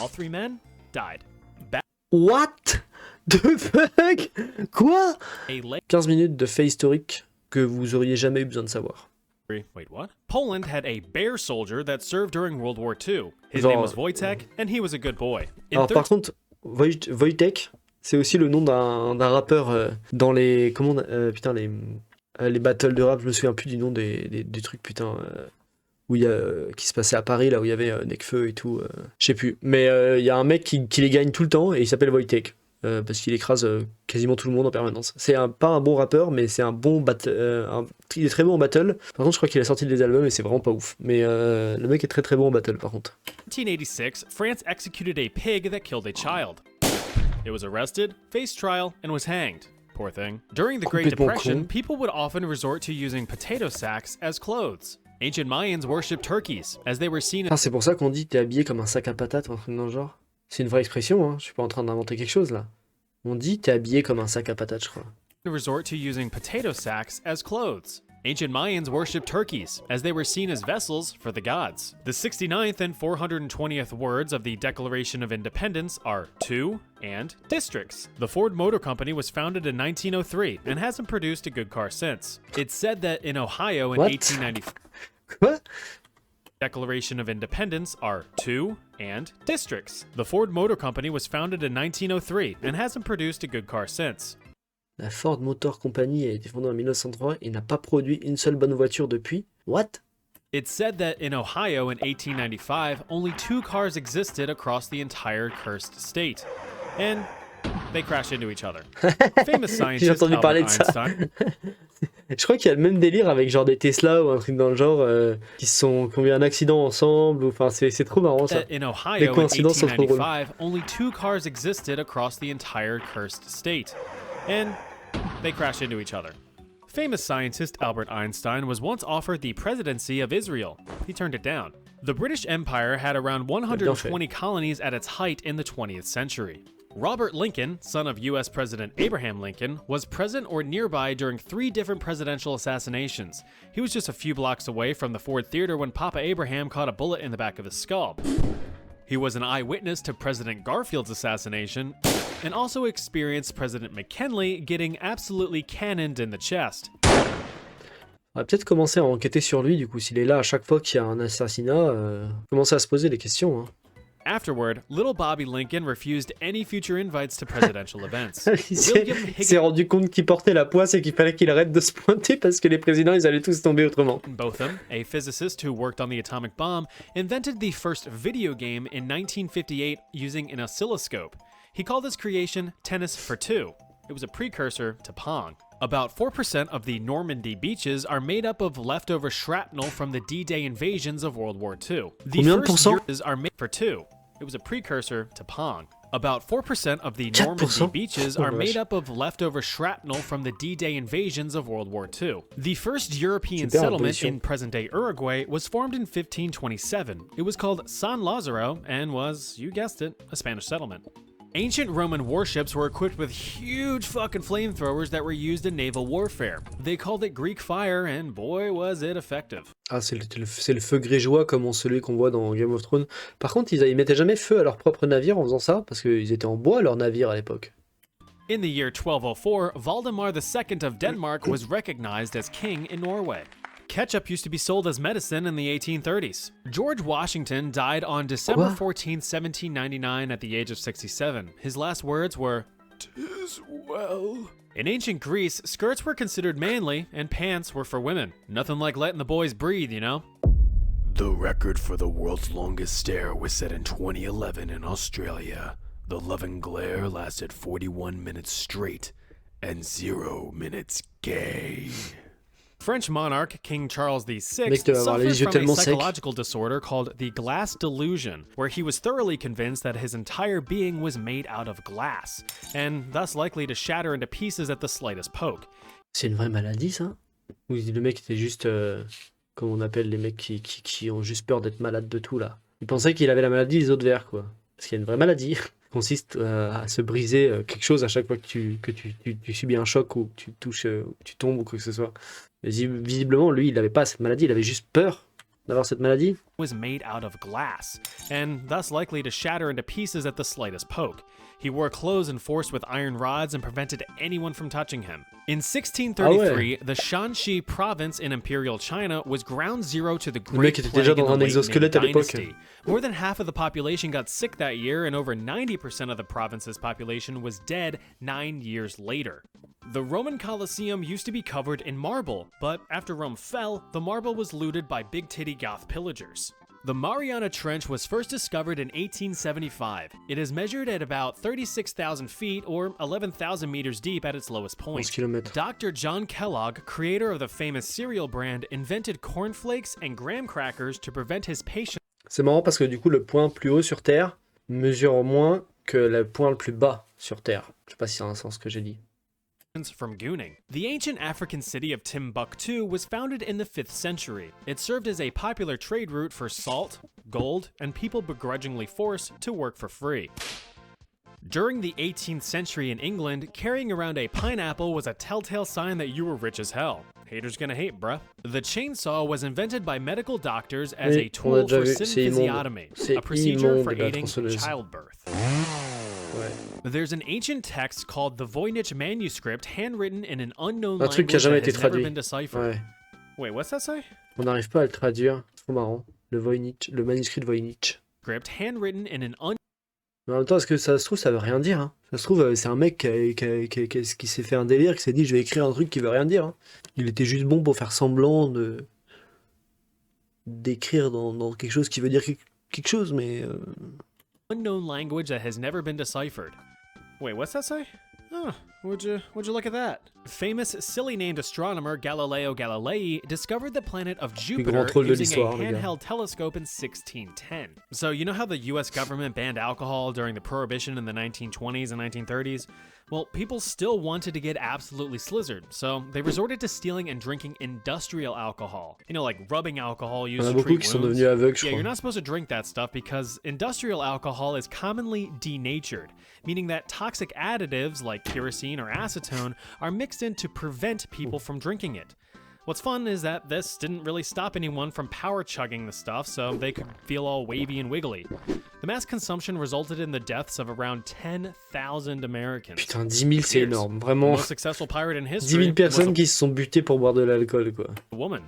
All 3 men died. What the fuck? Quoi? A 15 minutes de faits historiques que vous auriez jamais eu besoin de savoir. Wait, what? Poland had a bear soldier that served during World War II. His Genre, name was Wojtek, and he was a good boy. Alors par contre, Wojtek, c'est aussi le nom d'un rappeur dans les... Comment putain, les battles de rap, je me souviens plus du nom des trucs, putain... où il y a, qui se passait à Paris, là où il y avait Nekfeu et tout, je sais plus. Mais il y a un mec qui les gagne tout le temps et il s'appelle Wojtek, parce qu'il écrase quasiment tout le monde en permanence. C'est pas un bon rappeur, mais c'est un bon il est très bon en battle. Par contre, je crois qu'il a sorti des albums et c'est vraiment pas ouf. Mais le mec est très très bon en battle par contre. 1986, France executed a pig that killed a child. It was arrested, faced trial, and was hanged. Poor thing. During the Great Complètement Depression, con. people would often resort to using potato sacks as clothes. Ancient Mayans worshipped turkeys, as they were seen Ah, c'est pour ça qu'on dit t'es habillé comme un sac à patates ou un truc dans le genre. C'est une vraie expression, hein. Je suis pas en train d'inventer quelque chose là. On dit t'es habillé comme un sac à patates, je crois. to resort to using potato sacks as clothes. Ancient Mayans worshipped turkeys, as they were seen as vessels for the gods. The 69th and 420th words of the Declaration of Independence are to and districts. The Ford Motor Company was founded in 1903 and hasn't produced a good car since. It's said that in Ohio in What? 1895, Quoi? Declaration of Independence are to and districts. The Ford Motor Company was founded in 1903 and hasn't produced a good car since. La Ford Motor Company a été fondée en 1903 et n'a pas produit une seule bonne voiture depuis. What? It's said that in Ohio in 1895, only 2 cars existed across the entire cursed state. And they crashed into each other. Famous J'ai scientist entendu Albert parler de ça. Einstein. Je crois qu'il y a le même délire avec genre des Tesla ou un truc dans le genre qui ont eu un accident ensemble. Enfin, c'est trop marrant ça. That in Ohio Les in coïncidences sont trop drôles. 1895, only 2 cars existed across the entire cursed state. And they crashed into each other. Famous scientist Albert Einstein was once offered the presidency of Israel. He turned it down. The British Empire had around 120 colonies at its height in the 20th century. Robert Lincoln, son of US President Abraham Lincoln, was present or nearby during 3 different presidential assassinations. He was just a few blocks away from the Ford Theater when Papa Abraham caught a bullet in the back of his skull. He was an eyewitness to President Garfield's assassination and also experienced President McKinley getting absolutely cannoned in the chest. On va peut-être commencer à enquêter sur lui, du coup, s'il est là à chaque fois qu'il y a un assassinat, commencer à se poser des questions. Hein. Afterward, little Bobby Lincoln refused any future invites to presidential events. Il s'est rendu compte qu'il portait la poisse et qu'il fallait qu'il arrête de se pointer parce que les présidents, ils allaient tous tomber autrement. Botham, a physicist who worked on the atomic bomb, invented the first video game in 1958 using an oscilloscope. He called his creation Tennis for Two. It was a precursor to Pong. About 4% of the Normandy beaches are made up of leftover shrapnel from the D-Day invasions of World War II. The Combien de first pourcents? years are made for two. It was a precursor to Pong. About 4% of the 4%? Normandy beaches Oh are my made gosh. up of leftover shrapnel from the D-Day invasions of World War II. The first European Super settlement imposition. in present-day Uruguay was formed in 1527. It was called San Lázaro and was, you guessed it, a Spanish settlement. Ancient Roman warships were equipped with huge fucking flamethrowers that were used in naval warfare. They called it Greek fire, and boy was it effective. Ah, c'est le feu grégeois comme celui qu'on voit dans Game of Thrones. Par contre, ils mettaient jamais feu à leur propre navire en faisant ça, parce qu'ils étaient en bois, leurs navires, à l'époque. In the year 1204, Valdemar II of Denmark was recognized as king in Norway. Ketchup used to be sold as medicine in the 1830s. George Washington died on December Quoi? 14, 1799 at the age of 67. His last words were, "'Tis well." In ancient Greece, skirts were considered manly and pants were for women. Nothing like letting the boys breathe, you know? The record for the world's longest stare was set in 2011 in Australia. The loving glare lasted 41 minutes straight and 0 minutes gay. French monarch King Charles VI Mec, tu vas avoir les suffered yeux from a tellement secs. psychological disorder called the glass delusion, where he was thoroughly convinced that his entire being was made out of glass, and thus likely to shatter into pieces at the slightest poke. C'est une vraie maladie, ça? Ou le mec était juste... comment on appelle les mecs qui ont juste peur d'être malades de tout, là. Il pensait qu'il avait la maladie des autres vers, quoi. Parce qu'il y a une vraie maladie qui consiste à se briser quelque chose à chaque fois que tu subis un choc ou que tu touches, ou que tu tombes ou quoi que ce soit. Mais visiblement, lui, il n'avait pas cette maladie, il avait juste peur d'avoir cette maladie? Was made out of glass, and thus likely to shatter into pieces at the slightest poke. He wore clothes enforced with iron rods and prevented anyone from touching him. In 1633, the Shanxi province in Imperial China was ground zero to the Le mec Great était Plague déjà in the dans un late Ming exosquelette à l'époque. Dynasty. More than half of the population got sick that year, and over 90% of the province's population was dead 9 years later. The Roman Colosseum used to be covered in marble, but after Rome fell, the marble was looted by big-titty Goth pillagers. The Mariana Trench was first discovered in 1875. It is measured at about 36,000 feet or 11,000 meters deep at its lowest 11 point. kilomètres. Dr. John Kellogg, creator of the famous cereal brand, invented cornflakes and graham crackers to prevent his patients C'est marrant parce que du coup, le point plus haut sur Terre mesure moins que le point le plus bas sur Terre. Je sais pas si c'est un sens ce que j'ai dit. from gooning. The ancient African city of Timbuktu was founded in the 5th century. It served as a popular trade route for salt, gold, and people begrudgingly forced to work for free. During the 18th century in England, carrying around a pineapple was a telltale sign that you were rich as hell. Haters gonna hate, bruh. The chainsaw was invented by medical doctors as Oui, a on a tool déjà for vu, c'est immonde. synphysiotomy, C'est a procedure for immonde, la aiding tronçonneuse. childbirth. Ouais. There's an ancient text called the Voynich manuscript, handwritten in an unknown Un truc qui a language jamais that été has never traduit. been deciphered. Ouais. Wait, what's that say? On n'arrive pas à le traduire. C'est trop marrant. Le manuscrit de Voynich. Script handwritten in an Mais en même temps, est-ce que ça se trouve, ça veut rien dire, hein. Ça se trouve, c'est un mec qui s'est fait un délire, qui s'est dit, je vais écrire un truc qui veut rien dire, hein. Il était juste bon pour faire semblant d'écrire dans quelque chose qui veut dire quelque chose, mais... unknown language that has never been deciphered. Wait, what's that say? Oh, would you look at that? Famous silly named astronomer Galileo Galilei discovered the planet of Jupiter grand troll de using a l'histoire, les gars. handheld telescope in 1610. So you know how the US government banned alcohol during the Prohibition in the 1920s and 1930s? Well, people still wanted to get absolutely slizzard, so they resorted to stealing and drinking industrial alcohol. You know, like rubbing alcohol Il y used en a to beaucoup treat qui sont wounds. devenus aveugles, je Yeah, you're crois. not supposed to drink that stuff because industrial alcohol is commonly denatured, meaning that toxic additives like kerosene or acetone are mixed in to prevent people from drinking it. What's fun is that this didn't really stop anyone from power chugging the stuff so they could feel all wavy and wiggly. The mass consumption resulted in the deaths of around 10,000 Americans. Putain, 10 000, c'est Cheers. énorme. The Vraiment, most successful pirate in 10 history 000 personnes was qui se sont butées pour boire de l'alcool, quoi. a woman.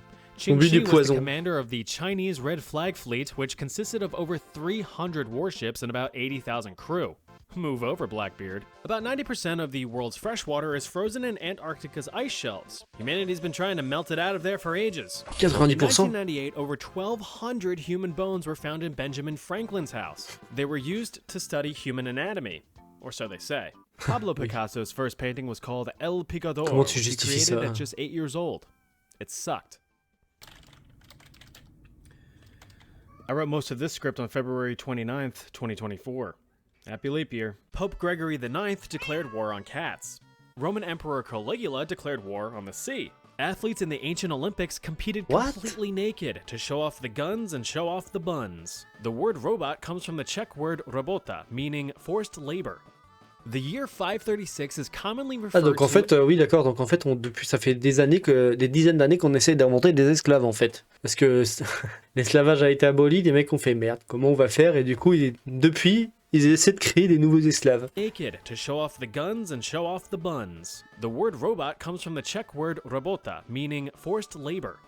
Ont bu Qingxi du was the poison. commander of the Chinese Red Flag Fleet, which consisted of over 300 warships and about 80,000 crew. Move over, Blackbeard. About 90% of the world's freshwater is frozen in Antarctica's ice shelves. Humanity's been trying to melt it out of there for ages. In 90%. 1998, over 1,200 human bones were found in Benjamin Franklin's house. They were used to study human anatomy, or so they say. Pablo Picasso's first painting was called El Picador, Comment tu which he justifies created ça? at just 8 years old. It sucked. I wrote most of this script on February 29th, 2024. Happy leap year. Pope Gregory IX declared war on cats. Roman Emperor Caligula declared war on the sea. Athletes in the ancient Olympics competed What? completely naked to show off the guns and show off the buns. The word robot comes from the Czech word robota, meaning forced labor. The year 536 is commonly Ah, referred donc en to fait, oui, d'accord. Donc en fait, depuis, ça fait des dizaines d'années qu'on essaie d'inventer des esclaves, en fait. Parce que l'esclavage a été aboli, les mecs ont fait merde. Comment on va faire? Et du coup, depuis, ils essaient de créer des nouveaux esclaves. naked to show off the guns and show off the buns. The word robot comes from the Czech word robota, meaning forced labor.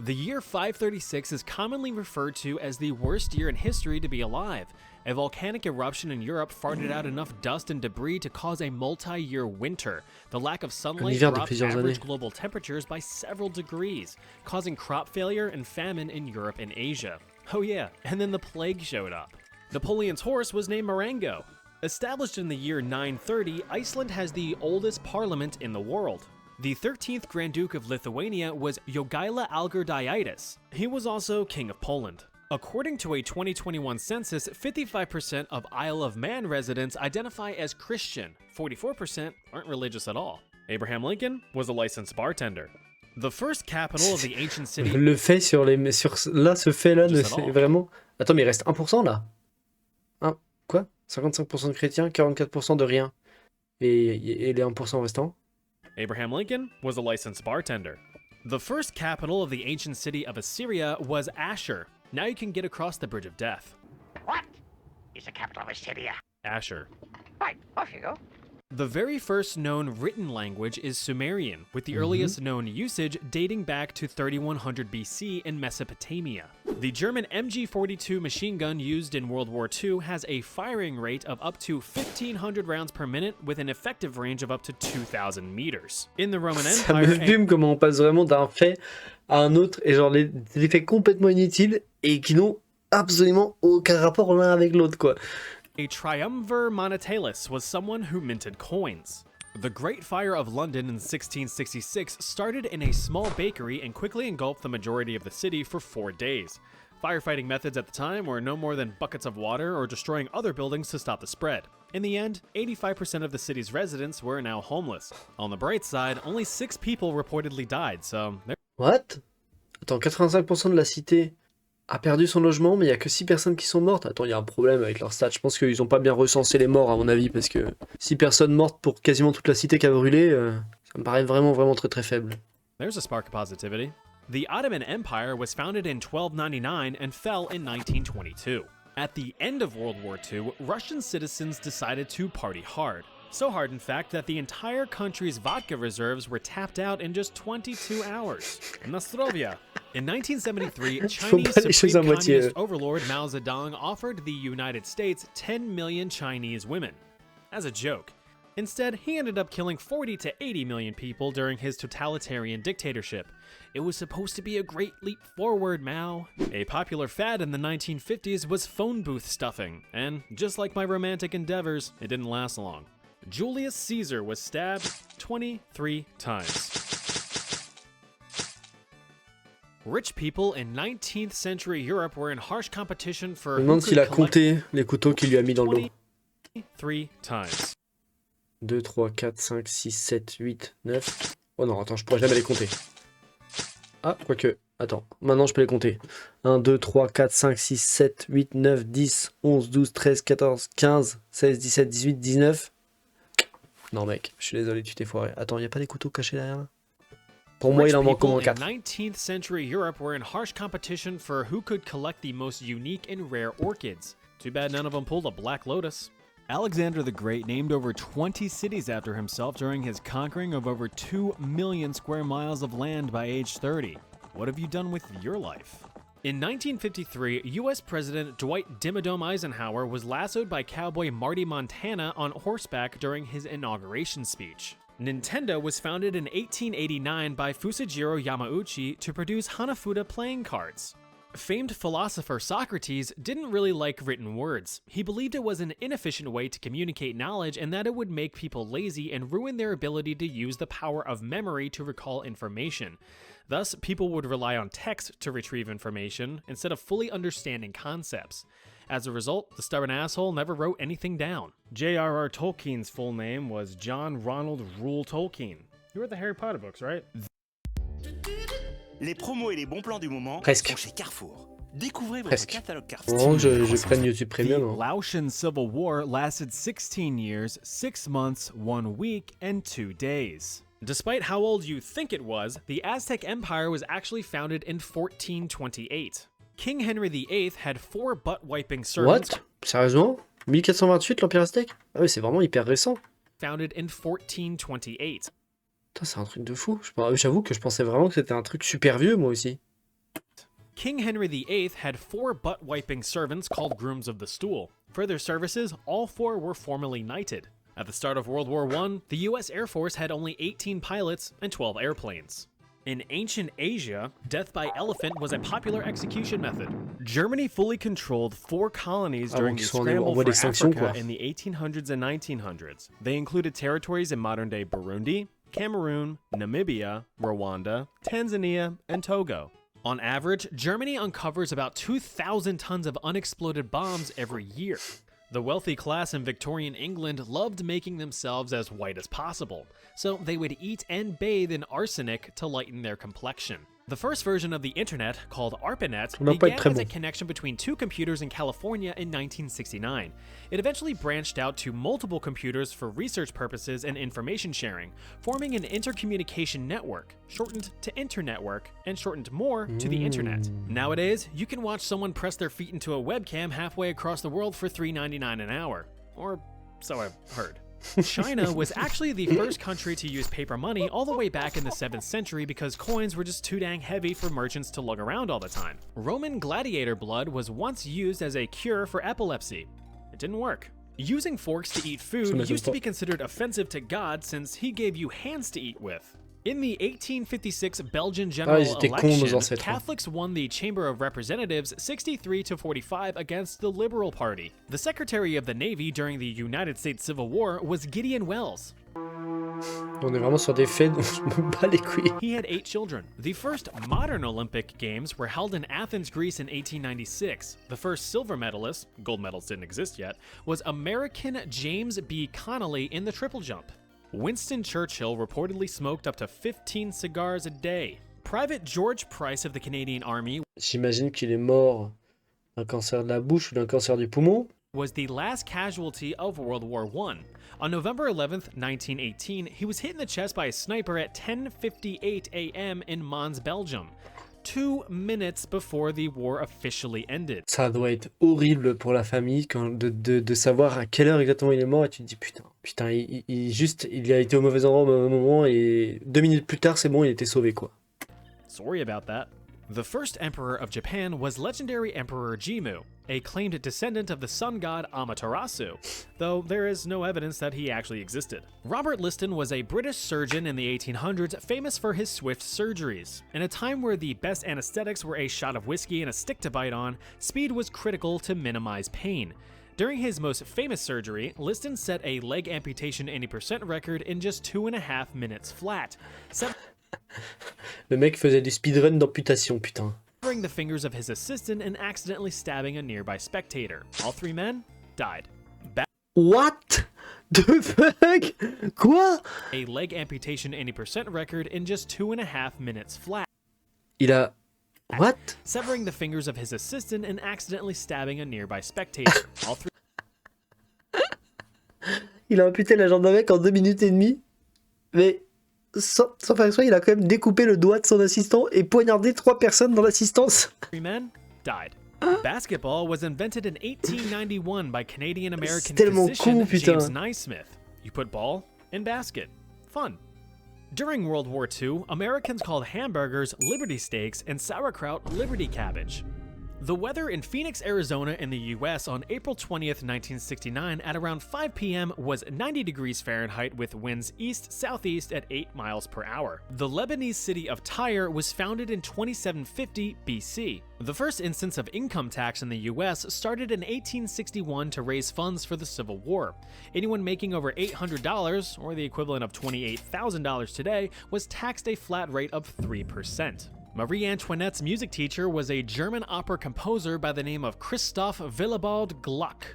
The year 536 is commonly referred to as the worst year in history to be alive. A volcanic eruption in Europe farted out enough dust and debris to cause a multi-year winter. The lack of sunlight hiver de dropped plusieurs average années. global temperatures by several degrees, causing crop failure and famine in Europe and Asia. Oh yeah, and then the plague showed up. Napoleon's horse was named Marengo. Established in the year 930, Iceland has the oldest parliament in the world. The 13th Grand Duke of Lithuania was Jogaila Algirdaitis. He was also King of Poland. According to a 2021 census, 55% of Isle of Man residents identify as Christian. 44% aren't religious at all. Abraham Lincoln was a licensed bartender. The first capital of the ancient city... Le fait là, ce fait-là, Just c'est all. vraiment... Attends, mais il reste 1% là. Quoi? 55% de chrétiens, 44% de rien. Et les 1% restants? Abraham Lincoln was a licensed bartender. The first capital of the ancient city of Assyria was Ashur. Now you can get across the Bridge of Death. What is the capital of Assyria? Ashur. Right, off you go. The very first known written language is Sumerian, with the earliest known usage dating back to 3100 BC in Mesopotamia. The German MG42 machine gun used in World War II has a firing rate of up to 1,500 rounds per minute with an effective range of up to 2,000 meters. In the Roman Ça me Empire, fume comment on passe vraiment d'un fait à un autre et genre des faits complètement inutiles et qui n'ont absolument aucun rapport l'un avec l'autre quoi. a triumvir monetalus was someone who minted coins. The Great Fire of London in 1666 started in a small bakery and quickly engulfed the majority of the city for 4 days. Firefighting methods at the time were no more than buckets of water or destroying other buildings to stop the spread. In the end, 85% of the city's residents were now homeless. On the bright side, only 6 people reportedly died, so... What? Attends, 85% de la cité a perdu son logement, mais il n'y a que 6 personnes qui sont mortes. Attends, il y a un problème avec leurs stats. Je pense qu'ils n'ont pas bien recensé les morts, à mon avis, parce que 6 personnes mortes pour quasiment toute la cité qui a brûlé, ça me paraît vraiment, vraiment très, très faible. There's a spark of positivity. The Ottoman Empire was founded in 1299 and fell in 1922. At the end of World War II, Russian citizens decided to party hard. So hard, in fact, that the entire country's vodka reserves were tapped out in just 22 hours. Nostrovia. In 1973, Chinese Supreme Communist overlord Mao Zedong offered the United States 10 million Chinese women. As a joke. Instead, he ended up killing 40 to 80 million people during his totalitarian dictatorship. It was supposed to be a great leap forward, Mao. A popular fad in the 1950s was phone booth stuffing, and just like my romantic endeavors, it didn't last long. Julius Caesar was stabbed 23 times. Rich people in 19th century Europe were in harsh competition for Je me demande s'il a compté les couteaux qu'il lui a mis dans le dos. 23 times. 2, 3, 4, 5, 6, 7, 8, 9... Oh non, attends, je pourrais jamais les compter. Ah, quoique, attends, maintenant je peux les compter. 1, 2, 3, 4, 5, 6, 7, 8, 9, 10, 11, 12, 13, 14, 15, 16, 17, 18, 19... Non mec, je suis désolé, tu t'es foiré. Attends, il n'y a pas des couteaux cachés derrière là? Pour moi, il en manque au moins 4. 19th century Europe were in harsh competition for who could collect the most unique and rare orchids. Too bad none of them pulled a Black Lotus. Alexander the Great named over 20 cities after himself during his conquering of over 2 million square miles of land by age 30. What have you done with your life? In 1953, US President Dwight Dimmadome Eisenhower was lassoed by cowboy Marty Montana on horseback during his inauguration speech. Nintendo was founded in 1889 by Fusajiro Yamauchi to produce Hanafuda playing cards. Famed philosopher Socrates didn't really like written words. He believed it was an inefficient way to communicate knowledge and that it would make people lazy and ruin their ability to use the power of memory to recall information. Thus, people would rely on text to retrieve information instead of fully understanding concepts. As a result, the stubborn asshole never wrote anything down. J.R.R. Tolkien's full name was John Ronald Reuel Tolkien. You read the Harry Potter books, right? Les promos et les bons plans du moment Presque. sont chez Carrefour. Découvrez votre Presque. catalogue Au Carrefour. moment que je prenne YouTube The Premium. Hein. Laotian Civil War lasted 16 years, 6 months, 1 week, and 2 days. Despite how old you think it was, the Aztec Empire was actually founded in 1428. King Henry VIII had 4 butt-wiping servants. What? Sérieusement? 1428 l'Empire aztèque? Ah oui, c'est vraiment hyper récent. Founded in 1428. Putain, c'est un truc de fou. J'avoue que je pensais vraiment que c'était un truc super vieux, moi aussi. King Henry VIII had 4 butt-wiping servants called Grooms of the Stool. For their services, all 4 were formally knighted. At the start of World War I, the US Air Force had only 18 pilots and 12 airplanes. In ancient Asia, death by elephant was a popular execution method. Germany fully controlled 4 colonies during the scramble for Africa in the 1800s and 1900s. They included territories in modern-day Burundi, Cameroon, Namibia, Rwanda, Tanzania, and Togo. On average, Germany uncovers about 2,000 tons of unexploded bombs every year. The wealthy class in Victorian England loved making themselves as white as possible, so they would eat and bathe in arsenic to lighten their complexion. The first version of the internet, called ARPANET, Ça doit pas être began très as a bon. connection between two computers in California in 1969. It eventually branched out to multiple computers for research purposes and information sharing, forming an intercommunication network, shortened to Internetwork, and shortened more to the internet. Nowadays, you can watch someone press their feet into a webcam halfway across the world for $3.99 an hour. Or so I've heard. China was actually the first country to use paper money all the way back in the 7th century because coins were just too dang heavy for merchants to lug around all the time. Roman gladiator blood was once used as a cure for epilepsy. It didn't work. Using forks to eat food used to be considered offensive to God since he gave you hands to eat with. In the 1856 Belgian general ils étaient cons, nos election, ancêtres. Catholics won the Chamber of Representatives 63-45 against the Liberal Party. The Secretary of the Navy during the United States Civil War was Gideon Welles. On est vraiment sur des faits dont je me bats les couilles. He had 8 children. The first modern Olympic Games were held in Athens, Greece in 1896. The first silver medalist, gold medals didn't exist yet, was American James B. Connolly in the triple jump. Winston Churchill reportedly smoked up to 15 cigars a day. Private George Price of the Canadian Army J'imagine qu'il est mort d'un cancer de la bouche ou d'un cancer du poumon. was the last casualty of World War I. On November 11th, 1918, he was hit in the chest by a sniper at 10:58 a.m. in Mons, Belgium, 2 minutes before the war officially ended. Ça doit être horrible pour la famille de savoir à quelle heure exactement il est mort et tu te dis putain, il a été au mauvais endroit au mauvais moment et 2 minutes plus tard c'est bon, il était sauvé quoi. Sorry about that. The first emperor of Japan was legendary Emperor Jimmu, a claimed descendant of the sun god Amaterasu, though there is no evidence that he actually existed. Robert Liston was a British surgeon in the 1800s famous for his swift surgeries. In a time where the best anesthetics were a shot of whiskey and a stick to bite on, speed was critical to minimize pain. During his most famous surgery, Liston set a leg amputation 80% record in just 2.5 minutes flat, Le mec faisait du speedrun d'amputation, putain. severing the fingers of his assistant and accidentally stabbing a nearby spectator. All 3 men died. What the fuck? Quoi? A leg amputation 80% record in just 2.5 minutes flat, Il a... What? severing the fingers of his assistant and accidentally stabbing a nearby spectator. All 3 Il a amputé la jambe d'un mec en 2 minutes et demie. Mais sans faire exprès, il a quand même découpé le doigt de son assistant et poignardé 3 personnes dans l'assistance. men died. Basketball was invented in 1891 by Canadian-American tellement physician con, putain. James Naismith. You put ball in basket. Fun. During World War II, Americans called hamburgers Liberty Steaks and sauerkraut Liberty Cabbage. The weather in Phoenix, Arizona in the US on April 20th, 1969 at around 5 p.m. was 90 degrees Fahrenheit with winds east-southeast at 8 miles per hour. The Lebanese city of Tyre was founded in 2750 BC. The first instance of income tax in the US started in 1861 to raise funds for the Civil War. Anyone making over $800, or the equivalent of $28,000 today, was taxed a flat rate of 3%. Marie Antoinette's music teacher was a German opera composer by the name of Christoph Willibald Gluck.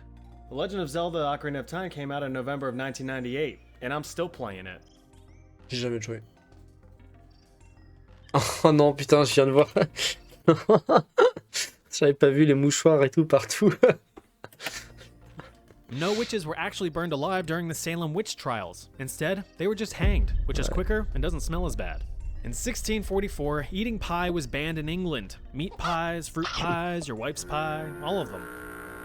The Legend of Zelda Ocarina of Time came out in November of 1998, and I'm still playing it. J'ai jamais joué. Oh non, putain, je viens de voir. J'avais pas vu les mouchoirs et tout partout. No witches were actually burned alive during the Salem witch trials. Instead, they were just hanged, which is quicker and doesn't smell as bad. In 1644, eating pie was banned in England. Meat pies, fruit pies, your wife's pie, all of them.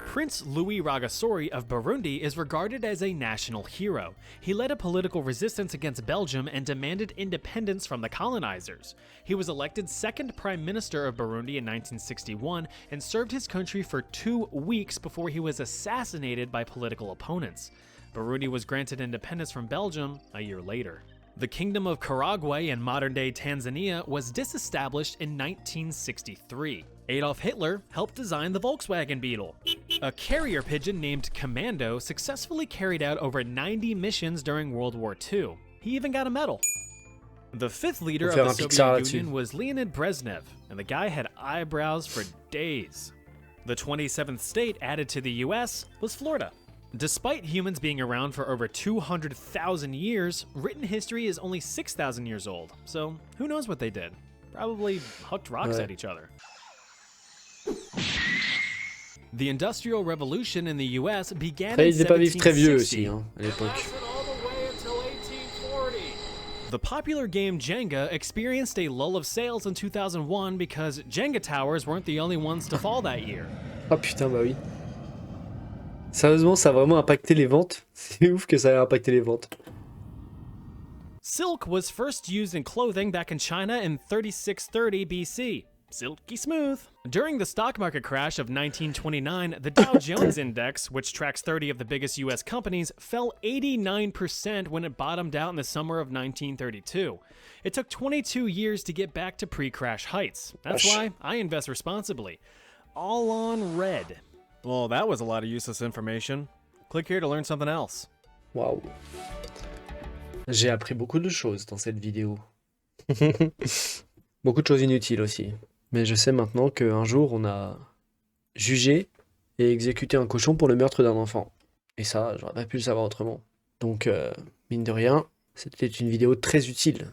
Prince Louis Rwagasore of Burundi is regarded as a national hero. He led a political resistance against Belgium and demanded independence from the colonizers. He was elected second prime minister of Burundi in 1961 and served his country for 2 weeks before he was assassinated by political opponents. Burundi was granted independence from Belgium a year later. The Kingdom of Karagwe in modern-day Tanzania was disestablished in 1963. Adolf Hitler helped design the Volkswagen Beetle. A carrier pigeon named Commando successfully carried out over 90 missions during World War II. He even got a medal. The fifth leader of the Soviet Union was Leonid Brezhnev, and the guy had eyebrows for days. The 27th state added to the US was Florida. Despite humans being around for over 200,000 years, written history is only 6,000 years old, so who knows what they did? Probably hucked rocks Ouais. at each other. The Industrial Revolution in the US began Après, in ils devaient pas vivre très vieux aussi, 1760. hein, à l'époque. Lasted all the way until 1840. The popular game Jenga experienced a lull of sales in 2001 because Jenga towers weren't the only ones to fall that year. Ah putain, bah oui. Sérieusement, ça a vraiment impacté les ventes. C'est ouf que ça ait impacté les ventes. Silk was first used in clothing back in China in 3630 BC. Silky smooth. During the stock market crash of 1929, the Dow Jones Index, which tracks 30 of the biggest US companies, fell 89% when it bottomed out in the summer of 1932. It took 22 years to get back to pre-crash heights. That's why I invest responsibly. All on red. Well, that was a lot of useless information. Click here to learn something else. Waouh. J'ai appris beaucoup de choses dans cette vidéo. Beaucoup de choses inutiles aussi. Mais je sais maintenant qu'un jour, on a jugé et exécuté un cochon pour le meurtre d'un enfant. Et ça, j'aurais pas pu le savoir autrement. Donc, mine de rien, c'était une vidéo très utile.